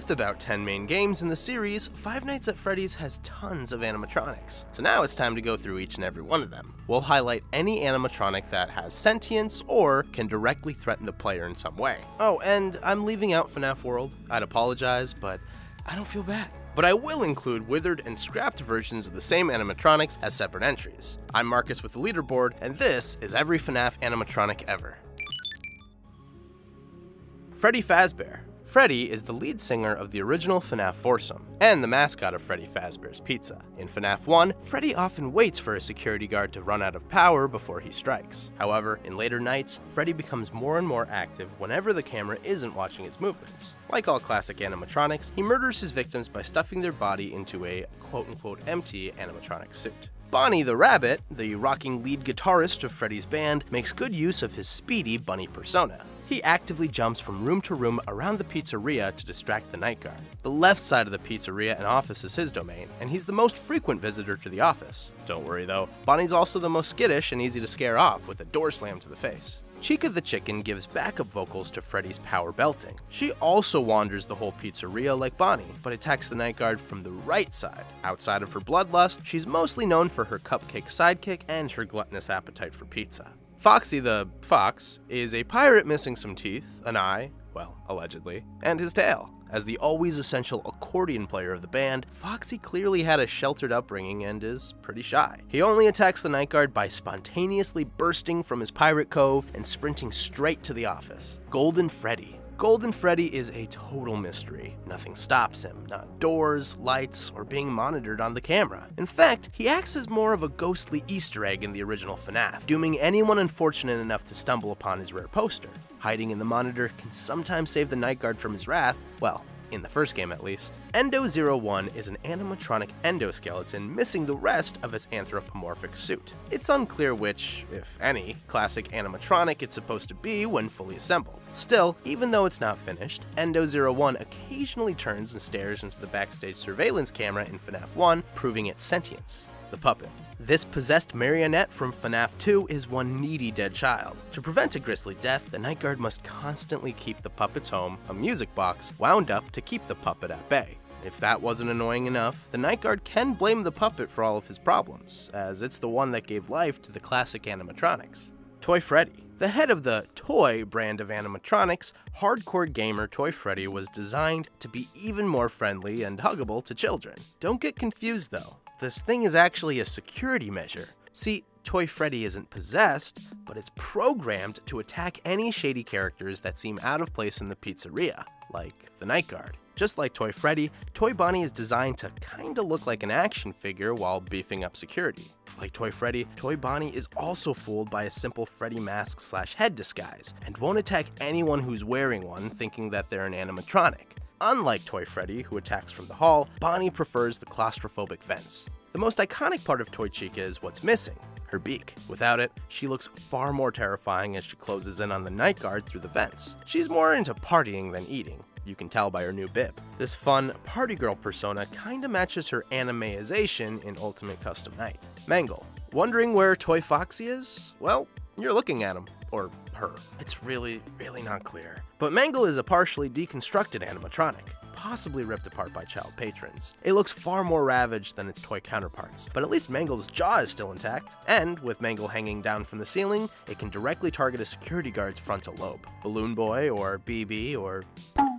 With about 10 main games in the series, Five Nights at Freddy's has tons of animatronics. So now it's time to go through each and every one of them. We'll highlight any animatronic that has sentience or can directly threaten the player in some way. Oh, and I'm leaving out FNaF World. I'd apologize, but I don't feel bad. But I will include withered and scrapped versions of the same animatronics as separate entries. I'm Marcus with the leaderboard, and this is every FNaF animatronic ever. Freddy Fazbear. Freddy is the lead singer of the original FNaF foursome, and the mascot of Freddy Fazbear's Pizza. In FNaF 1, Freddy often waits for a security guard to run out of power before he strikes. However, in later nights, Freddy becomes more and more active whenever the camera isn't watching his movements. Like all classic animatronics, he murders his victims by stuffing their body into a quote-unquote empty animatronic suit. Bonnie the Rabbit, the rocking lead guitarist of Freddy's band, makes good use of his speedy bunny persona. He actively jumps from room to room around the pizzeria to distract the night guard. The left side of the pizzeria and office is his domain, and he's the most frequent visitor to the office. Don't worry though, Bonnie's also the most skittish and easy to scare off with a door slam to the face. Chica the Chicken gives backup vocals to Freddy's power belting. She also wanders the whole pizzeria like Bonnie, but attacks the night guard from the right side. Outside of her bloodlust, she's mostly known for her cupcake sidekick and her gluttonous appetite for pizza. Foxy the Fox is a pirate missing some teeth, an eye, well, allegedly, and his tail. As the always essential accordion player of the band, Foxy clearly had a sheltered upbringing and is pretty shy. He only attacks the night guard by spontaneously bursting from his pirate cove and sprinting straight to the office. Golden Freddy. Golden Freddy is a total mystery. Nothing stops him, not doors, lights, or being monitored on the camera. In fact, he acts as more of a ghostly Easter egg in the original FNaF, dooming anyone unfortunate enough to stumble upon his rare poster. Hiding in the monitor can sometimes save the night guard from his wrath, well, in the first game at least. Endo-01 is an animatronic endoskeleton missing the rest of his anthropomorphic suit. It's unclear which, if any, classic animatronic it's supposed to be when fully assembled. Still, even though it's not finished, Endo-01 occasionally turns and stares into the backstage surveillance camera in FNaF 1, proving its sentience. The puppet. This possessed marionette from FNaF 2 is one needy dead child. To prevent a grisly death, the night guard must constantly keep the puppet's home, a music box, wound up to keep the puppet at bay. If that wasn't annoying enough, the night guard can blame the puppet for all of his problems, as it's the one that gave life to the classic animatronics. Toy Freddy. The head of the Toy brand of animatronics, hardcore gamer Toy Freddy was designed to be even more friendly and huggable to children. Don't get confused though. This thing is actually a security measure. See, Toy Freddy isn't possessed, but it's programmed to attack any shady characters that seem out of place in the pizzeria, like the night guard. Just like Toy Freddy, Toy Bonnie is designed to kinda look like an action figure while beefing up security. Like Toy Freddy, Toy Bonnie is also fooled by a simple Freddy mask / head disguise, and won't attack anyone who's wearing one thinking that they're an animatronic. Unlike Toy Freddy, who attacks from the hall, Bonnie prefers the claustrophobic vents. The most iconic part of Toy Chica is what's missing, her beak. Without it, she looks far more terrifying as she closes in on the night guard through the vents. She's more into partying than eating. You can tell by her new bib. This fun party girl persona kinda matches her animeization in Ultimate Custom Night. Mangle. Wondering where Toy Foxy is? Well, you're looking at him. Or her. It's really not clear. But Mangle is a partially deconstructed animatronic, possibly ripped apart by child patrons. It looks far more ravaged than its toy counterparts, but at least Mangle's jaw is still intact, and with Mangle hanging down from the ceiling, it can directly target a security guard's frontal lobe. Balloon Boy, or BB, or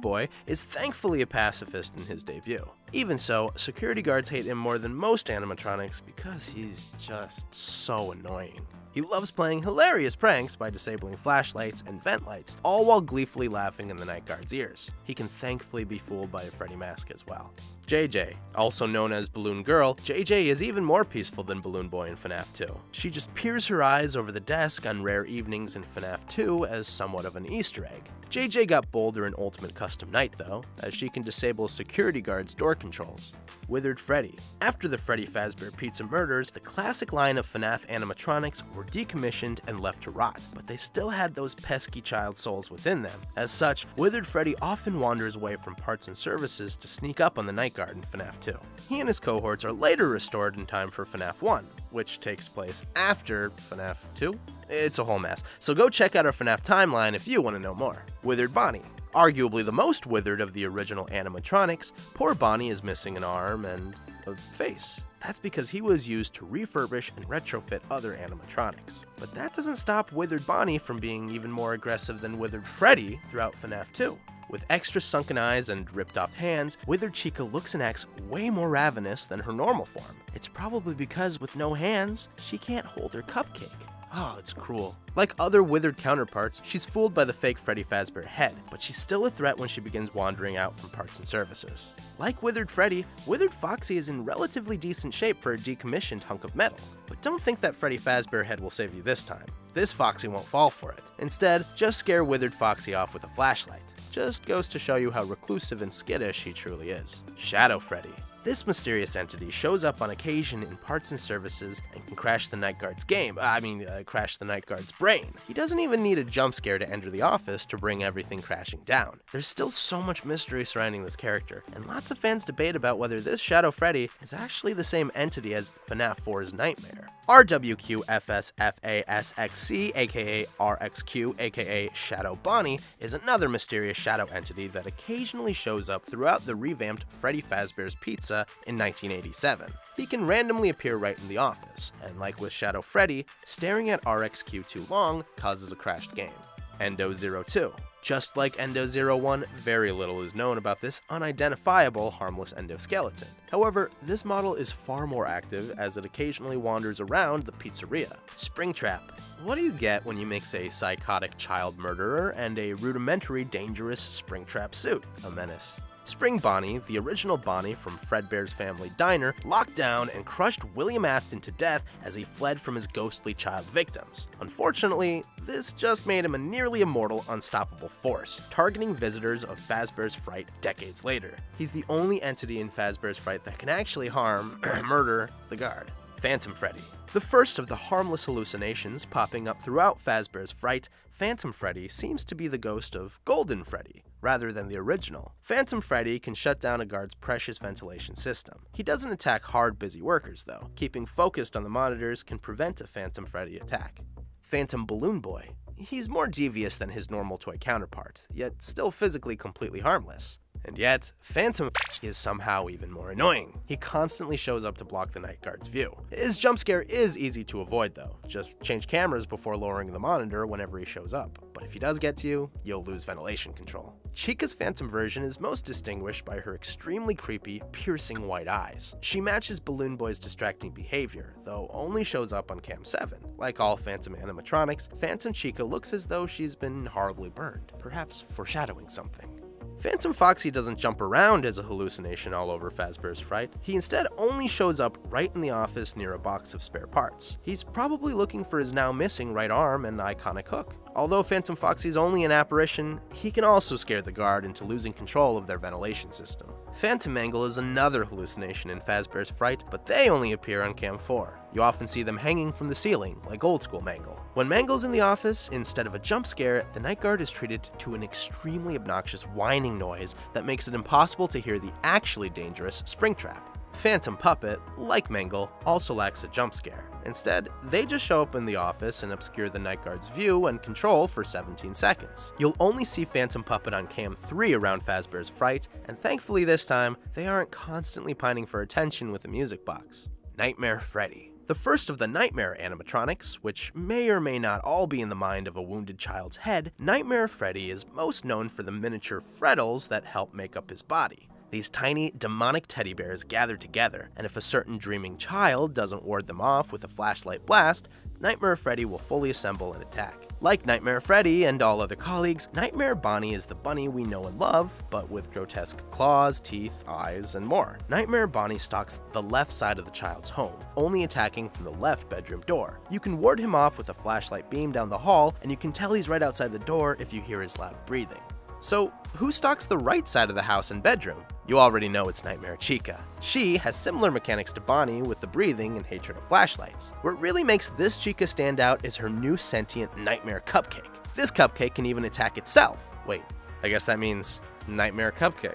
Boy, is thankfully a pacifist in his debut. Even so, security guards hate him more than most animatronics because he's just so annoying. He loves playing hilarious pranks by disabling flashlights and vent lights, all while gleefully laughing in the night guard's ears. He can thankfully be fooled by a Freddy mask as well. JJ, also known as Balloon Girl, JJ is even more peaceful than Balloon Boy in FNaF 2. She just peers her eyes over the desk on rare evenings in FNaF 2 as somewhat of an Easter egg. JJ got bolder in Ultimate Custom Night though, as she can disable security guards' door controls. Withered Freddy. After the Freddy Fazbear Pizza murders, the classic line of FNaF animatronics were decommissioned and left to rot, but they still had those pesky child souls within them. As such, Withered Freddy often wanders away from parts and services to sneak up on the night guard in FNaF 2. He and his cohorts are later restored in time for FNaF 1, which takes place after FNaF 2? It's a whole mess, so go check out our FNaF timeline if you want to know more. Withered Bonnie. Arguably the most withered of the original animatronics, poor Bonnie is missing an arm and a face. That's because he was used to refurbish and retrofit other animatronics. But that doesn't stop withered Bonnie from being even more aggressive than withered Freddy throughout FNAF 2. With extra sunken eyes and ripped-off hands, withered Chica looks and acts way more ravenous than her normal form. It's probably because with no hands, she can't hold her cupcake. Oh, it's cruel. Like other withered counterparts, she's fooled by the fake Freddy Fazbear head, but she's still a threat when she begins wandering out from parts and services. Like withered Freddy, withered Foxy is in relatively decent shape for a decommissioned hunk of metal. But don't think that Freddy Fazbear head will save you this time. This Foxy won't fall for it. Instead, just scare withered Foxy off with a flashlight. Just goes to show you how reclusive and skittish he truly is. Shadow Freddy. This mysterious entity shows up on occasion in parts and services and can crash the Night Guard's crash the Night Guard's brain. He doesn't even need a jump scare to enter the office to bring everything crashing down. There's still so much mystery surrounding this character, and lots of fans debate about whether this Shadow Freddy is actually the same entity as FNAF 4's Nightmare. RWQFSFASXC, aka RXQ, aka Shadow Bonnie, is another mysterious shadow entity that occasionally shows up throughout the revamped Freddy Fazbear's Pizza in 1987. He can randomly appear right in the office, and like with Shadow Freddy, staring at RXQ too long causes a crashed game. Endo-02. Just like Endo-01, very little is known about this unidentifiable harmless endoskeleton. However, this model is far more active as it occasionally wanders around the pizzeria. Springtrap. What do you get when you mix a psychotic child murderer and a rudimentary dangerous Springtrap suit? A menace. Spring Bonnie, the original Bonnie from Fredbear's Family Diner, locked down and crushed William Afton to death as he fled from his ghostly child victims. Unfortunately, this just made him a nearly immortal, unstoppable force, targeting visitors of Fazbear's Fright decades later. He's the only entity in Fazbear's Fright that can actually murder the guard. Phantom Freddy. The first of the harmless hallucinations popping up throughout Fazbear's Fright, Phantom Freddy seems to be the ghost of Golden Freddy, rather than the original. Phantom Freddy can shut down a guard's precious ventilation system. He doesn't attack hard, busy workers, though. Keeping focused on the monitors can prevent a Phantom Freddy attack. Phantom Balloon Boy. He's more devious than his normal toy counterpart, yet still physically completely harmless. And yet, Phantom is somehow even more annoying. He constantly shows up to block the Night Guard's view. His jump scare is easy to avoid though. Just change cameras before lowering the monitor whenever he shows up. But if he does get to you, you'll lose ventilation control. Chica's Phantom version is most distinguished by her extremely creepy, piercing white eyes. She matches Balloon Boy's distracting behavior, though only shows up on Cam 7. Like all Phantom animatronics, Phantom Chica looks as though she's been horribly burned, perhaps foreshadowing something. Phantom Foxy doesn't jump around as a hallucination all over Fazbear's Fright. He instead only shows up right in the office near a box of spare parts. He's probably looking for his now missing right arm and iconic hook. Although Phantom Foxy's only an apparition, he can also scare the guard into losing control of their ventilation system. Phantom Mangle is another hallucination in Fazbear's Fright, but they only appear on Cam 4. You often see them hanging from the ceiling, like old school Mangle. When Mangle's in the office, instead of a jump scare, the Night Guard is treated to an extremely obnoxious whining noise that makes it impossible to hear the actually dangerous Springtrap. Phantom Puppet, like Mangle, also lacks a jump scare. Instead, they just show up in the office and obscure the Night Guard's view and control for 17 seconds. You'll only see Phantom Puppet on Cam 3 around Fazbear's Fright, and thankfully this time, they aren't constantly pining for attention with a music box. Nightmare Freddy. The first of the Nightmare animatronics, which may or may not all be in the mind of a wounded child's head, Nightmare Freddy is most known for the miniature Freddles that help make up his body. These tiny, demonic teddy bears gather together, and if a certain dreaming child doesn't ward them off with a flashlight blast, Nightmare Freddy will fully assemble and attack. Like Nightmare Freddy and all other colleagues, Nightmare Bonnie is the bunny we know and love, but with grotesque claws, teeth, eyes, and more. Nightmare Bonnie stalks the left side of the child's home, only attacking from the left bedroom door. You can ward him off with a flashlight beam down the hall, and you can tell he's right outside the door if you hear his loud breathing. So, who stalks the right side of the house and bedroom? You already know it's Nightmare Chica. She has similar mechanics to Bonnie with the breathing and hatred of flashlights. What really makes this Chica stand out is her new sentient Nightmare Cupcake. This cupcake can even attack itself. Wait, I guess that means Nightmare Cupcake.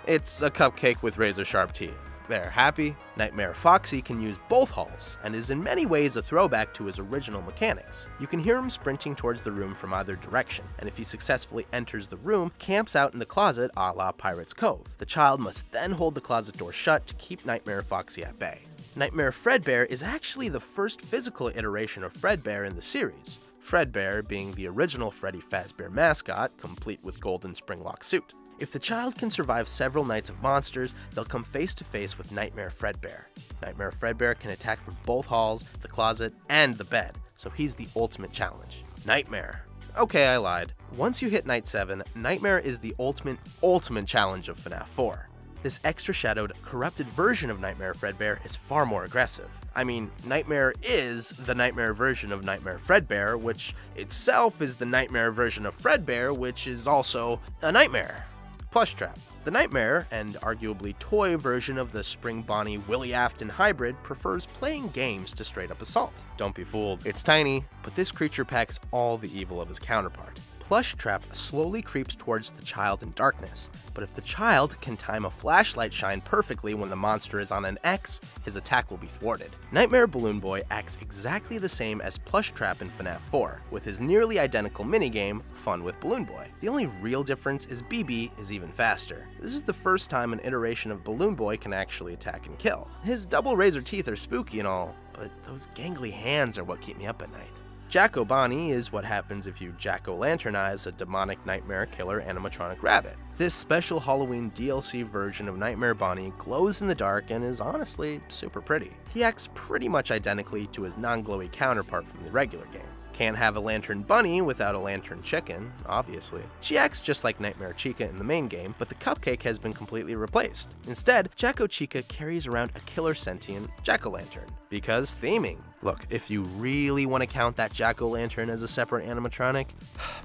It's a cupcake with razor-sharp teeth. There, happy? Nightmare Foxy can use both halls, and is in many ways a throwback to his original mechanics. You can hear him sprinting towards the room from either direction, and if he successfully enters the room, camps out in the closet a la Pirate's Cove. The child must then hold the closet door shut to keep Nightmare Foxy at bay. Nightmare Fredbear is actually the first physical iteration of Fredbear in the series, Fredbear being the original Freddy Fazbear mascot, complete with golden springlock suit. If the child can survive several nights of monsters, they'll come face to face with Nightmare Fredbear. Nightmare Fredbear can attack from both halls, the closet, and the bed, so he's the ultimate challenge. Nightmare. Okay, I lied. Once you hit Night 7, Nightmare is the ultimate challenge of FNAF 4. This extra shadowed, corrupted version of Nightmare Fredbear is far more aggressive. I mean, Nightmare is the Nightmare version of Nightmare Fredbear, which itself is the Nightmare version of Fredbear, which is also a nightmare. Plush Trap. The Nightmare, and arguably toy version of the Spring Bonnie Willie Afton hybrid, prefers playing games to straight up assault. Don't be fooled, it's tiny, but this creature packs all the evil of his counterpart. Plush Trap slowly creeps towards the child in darkness, but if the child can time a flashlight shine perfectly when the monster is on an X, his attack will be thwarted. Nightmare Balloon Boy acts exactly the same as Plush Trap in FNAF 4, with his nearly identical minigame, Fun with Balloon Boy. The only real difference is BB is even faster. This is the first time an iteration of Balloon Boy can actually attack and kill. His double razor teeth are spooky and all, but those gangly hands are what keep me up at night. Jack-O-Bonnie is what happens if you jack-o'-lanternize a demonic nightmare killer animatronic rabbit. This special Halloween DLC version of Nightmare Bonnie glows in the dark and is honestly super pretty. He acts pretty much identically to his non-glowy counterpart from the regular game. Can't have a lantern bunny without a lantern chicken, obviously. She acts just like Nightmare Chica in the main game, but the cupcake has been completely replaced. Instead, Jacko-Chica carries around a killer sentient jack-o'-lantern. Because theming. Look, if you really want to count that jack-o'-lantern as a separate animatronic,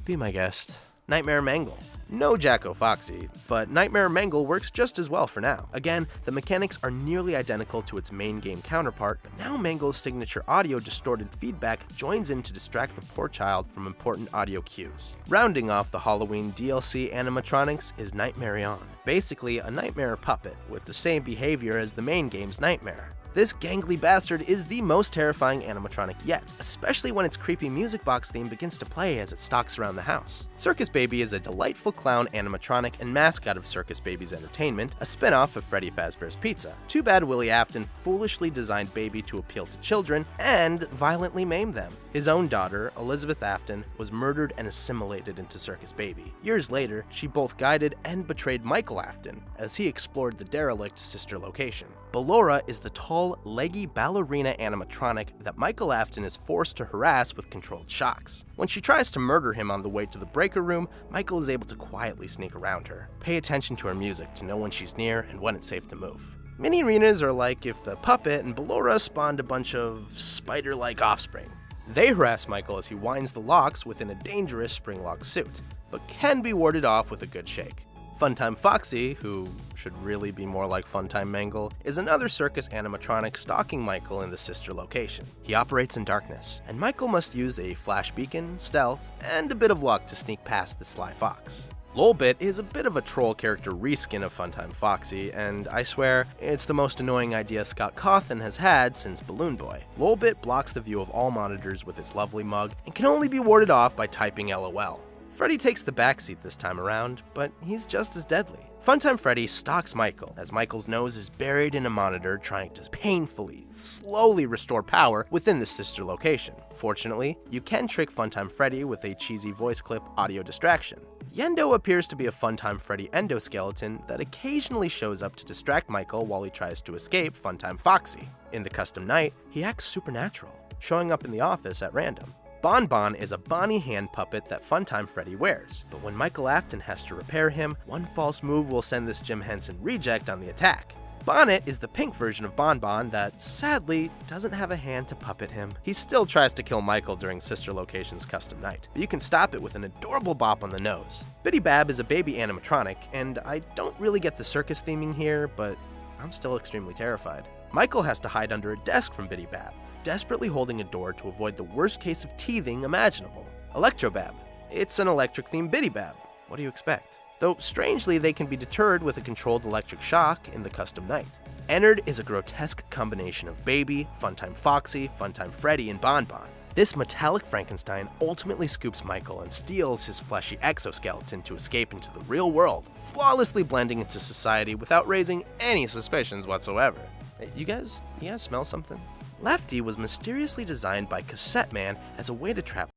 be my guest. Nightmare Mangle. No Jacko-Foxy, but Nightmare Mangle works just as well for now. Again, the mechanics are nearly identical to its main game counterpart, but now Mangle's signature audio distorted feedback joins in to distract the poor child from important audio cues. Rounding off the Halloween DLC animatronics is Nightmare On, basically a nightmare puppet with the same behavior as the main game's Nightmare. This gangly bastard is the most terrifying animatronic yet, especially when its creepy music box theme begins to play as it stalks around the house. Circus Baby is a delightful clown animatronic and mascot of Circus Baby's Entertainment, a spin-off of Freddy Fazbear's Pizza. Too bad Willie Afton foolishly designed Baby to appeal to children and violently maim them. His own daughter, Elizabeth Afton, was murdered and assimilated into Circus Baby. Years later, she both guided and betrayed Michael Afton as he explored the derelict sister location. Ballora is the tall, leggy ballerina animatronic that Michael Afton is forced to harass with controlled shocks. When she tries to murder him on the way to the breaker room, Michael is able to quietly sneak around her. Pay attention to her music to know when she's near and when it's safe to move. Mini arenas are like if the puppet and Ballora spawned a bunch of spider-like offspring. They harass Michael as he winds the locks within a dangerous spring-lock suit, but can be warded off with a good shake. Funtime Foxy, who should really be more like Funtime Mangle, is another circus animatronic stalking Michael in the sister location. He operates in darkness, and Michael must use a flash beacon, stealth, and a bit of luck to sneak past the sly fox. Lolbit is a bit of a troll character reskin of Funtime Foxy, and I swear, it's the most annoying idea Scott Cawthon has had since Balloon Boy. Lolbit blocks the view of all monitors with its lovely mug, and can only be warded off by typing LOL. Freddy takes the backseat this time around, but he's just as deadly. Funtime Freddy stalks Michael, as Michael's nose is buried in a monitor trying to painfully, slowly restore power within the sister location. Fortunately, you can trick Funtime Freddy with a cheesy voice clip audio distraction. Yendo appears to be a Funtime Freddy endoskeleton that occasionally shows up to distract Michael while he tries to escape Funtime Foxy. In the custom night, he acts supernatural, showing up in the office at random. Bon Bon is a Bonnie hand puppet that Funtime Freddy wears, but when Michael Afton has to repair him, one false move will send this Jim Henson reject on the attack. Bonnet is the pink version of Bon Bon that, sadly, doesn't have a hand to puppet him. He still tries to kill Michael during Sister Location's custom night, but you can stop it with an adorable bop on the nose. Biddy Bab is a baby animatronic, and I don't really get the circus theming here, but I'm still extremely terrified. Michael has to hide under a desk from Biddy Bab, desperately holding a door to avoid the worst case of teething imaginable. Electrobab. It's an electric-themed Biddy Bab. What do you expect? though strangely they can be deterred with a controlled electric shock in the custom Knight. Ennard is a grotesque combination of Baby, Funtime Foxy, Funtime Freddy, and Bonbon. This metallic Frankenstein ultimately scoops Michael and steals his fleshy exoskeleton to escape into the real world, flawlessly blending into society without raising any suspicions whatsoever. Hey, you guys smell something? Lefty was mysteriously designed by Cassette Man as a way to trap